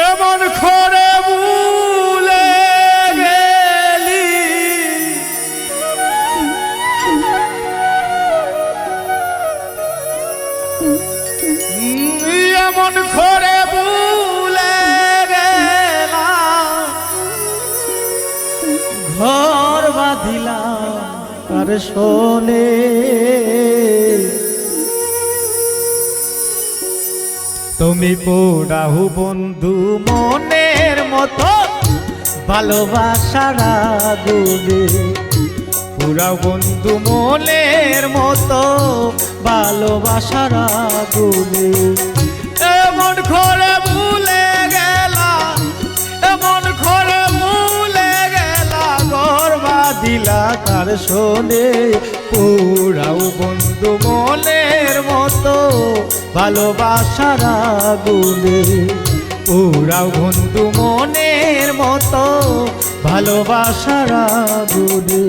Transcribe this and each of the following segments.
এমন করে ভুলে গেলি এমন করে ভুলে গেলাম ঘর বাঁধিলাম কার শোনে তুমি পোড়াও বন্ধু মনের মতো ভালোবাসার আগুনে পোড়াও বন্ধু মনের মতো ভালোবাসার আগুনে এমন করে ভুলে গেলা এমন করে ভুলে গেলা ঘর বাঁধিলা কার শোনে পোড়াও বন্ধু মনের মতো ভালোবাসার আগুনে পোড়াও বন্ধু মনের মতো ভালোবাসার আগুনে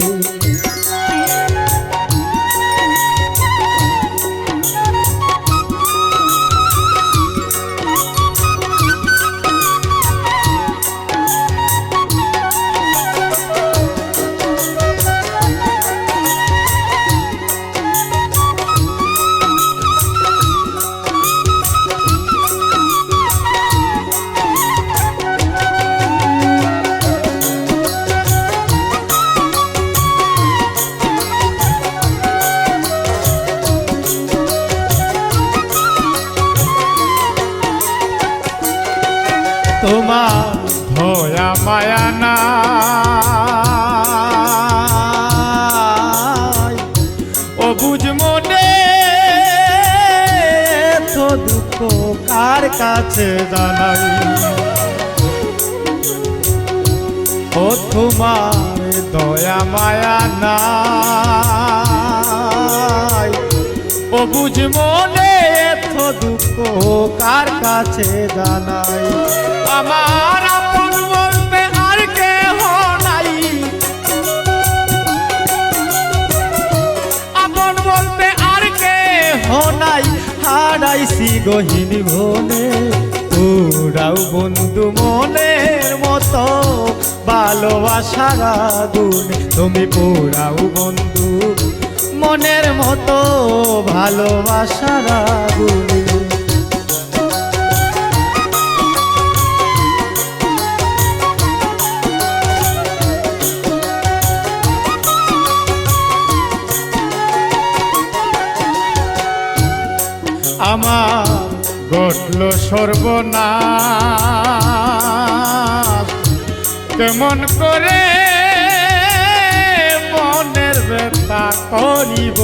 তোমার ধয়া মায়া নাই ও বুঝ মনে তো দুঃখ কার কাছে জানাই ও তোমার দয়া মায়া নাই ও বুঝ মনে তো দুঃখ কার কাছে জানাই আমার আপন বলতে আর কেহ নাই আপন বলতে আর কেহ নাই হারাইছি গহীন ভনে পোড়াও বন্ধু মনের মতো ভালোবাসার আগুনে তুমি পোড়াও বন্ধু মনের মতো ভালোবাসার আগুনে আমার ঘটল সর্বনাশ কেমন করে মনের ব্যথা করিব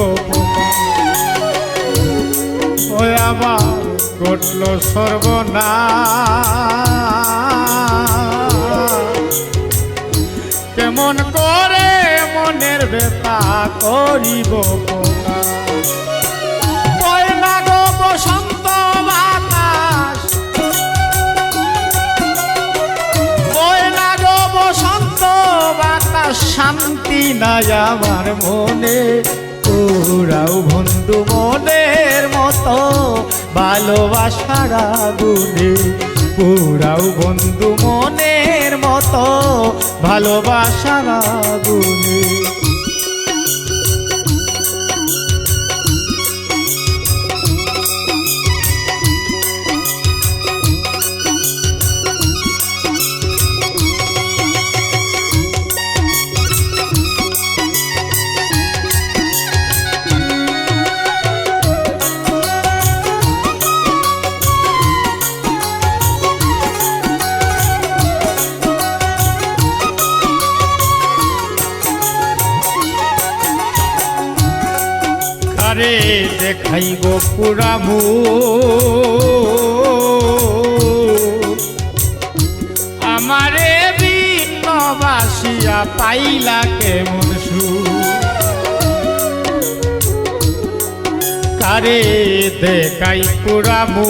ওই আমার ঘটল সর্বনাশ কেমন করে মনের ব্যথা করিব বসন্ত বাতাস ওই না গো বসন্ত বাতাস শান্তি নাই আমার মনে পোড়াও বন্ধু মনের মতো ভালোবাসার আগুনে পোড়াও বন্ধু মনের মতো ভালোবাসার আগুনে আরে দেখাইব পুরাবু আমারে বিন্নবাসিয়া পাইলা কেমন সুর তারে দেখাই পুরামু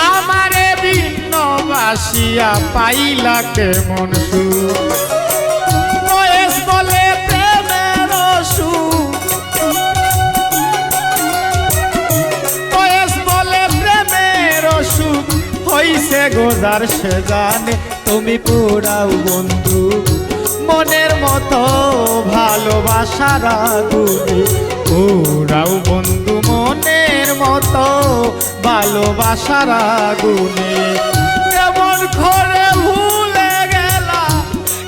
আমারে ভিন্ন বাসিয়া পাইলা কেমন সুখ বয়স বলে প্রেমের সুখ বয়স বলে প্রেমের সুখ হইছে গোজার সে জানে তুমি পুরাও বন্ধু মনের মতো ভালোবাসার আগুনে পুরাও বন্ধু মনের মতো ভালোবাসার আগুনে কেমন করে ভুলে গেলা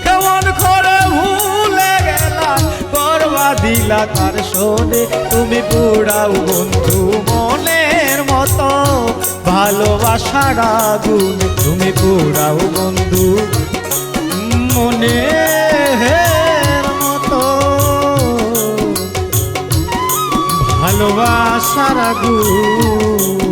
কেমন করে ভুলে গেলা করবা দিলা তার শোনে তুমি পুরাও বন্ধু মনের মতো ভালোবাসার আগুনে তুমি পুরাও বন্ধু মনের মতো ভালোবাসার আগুন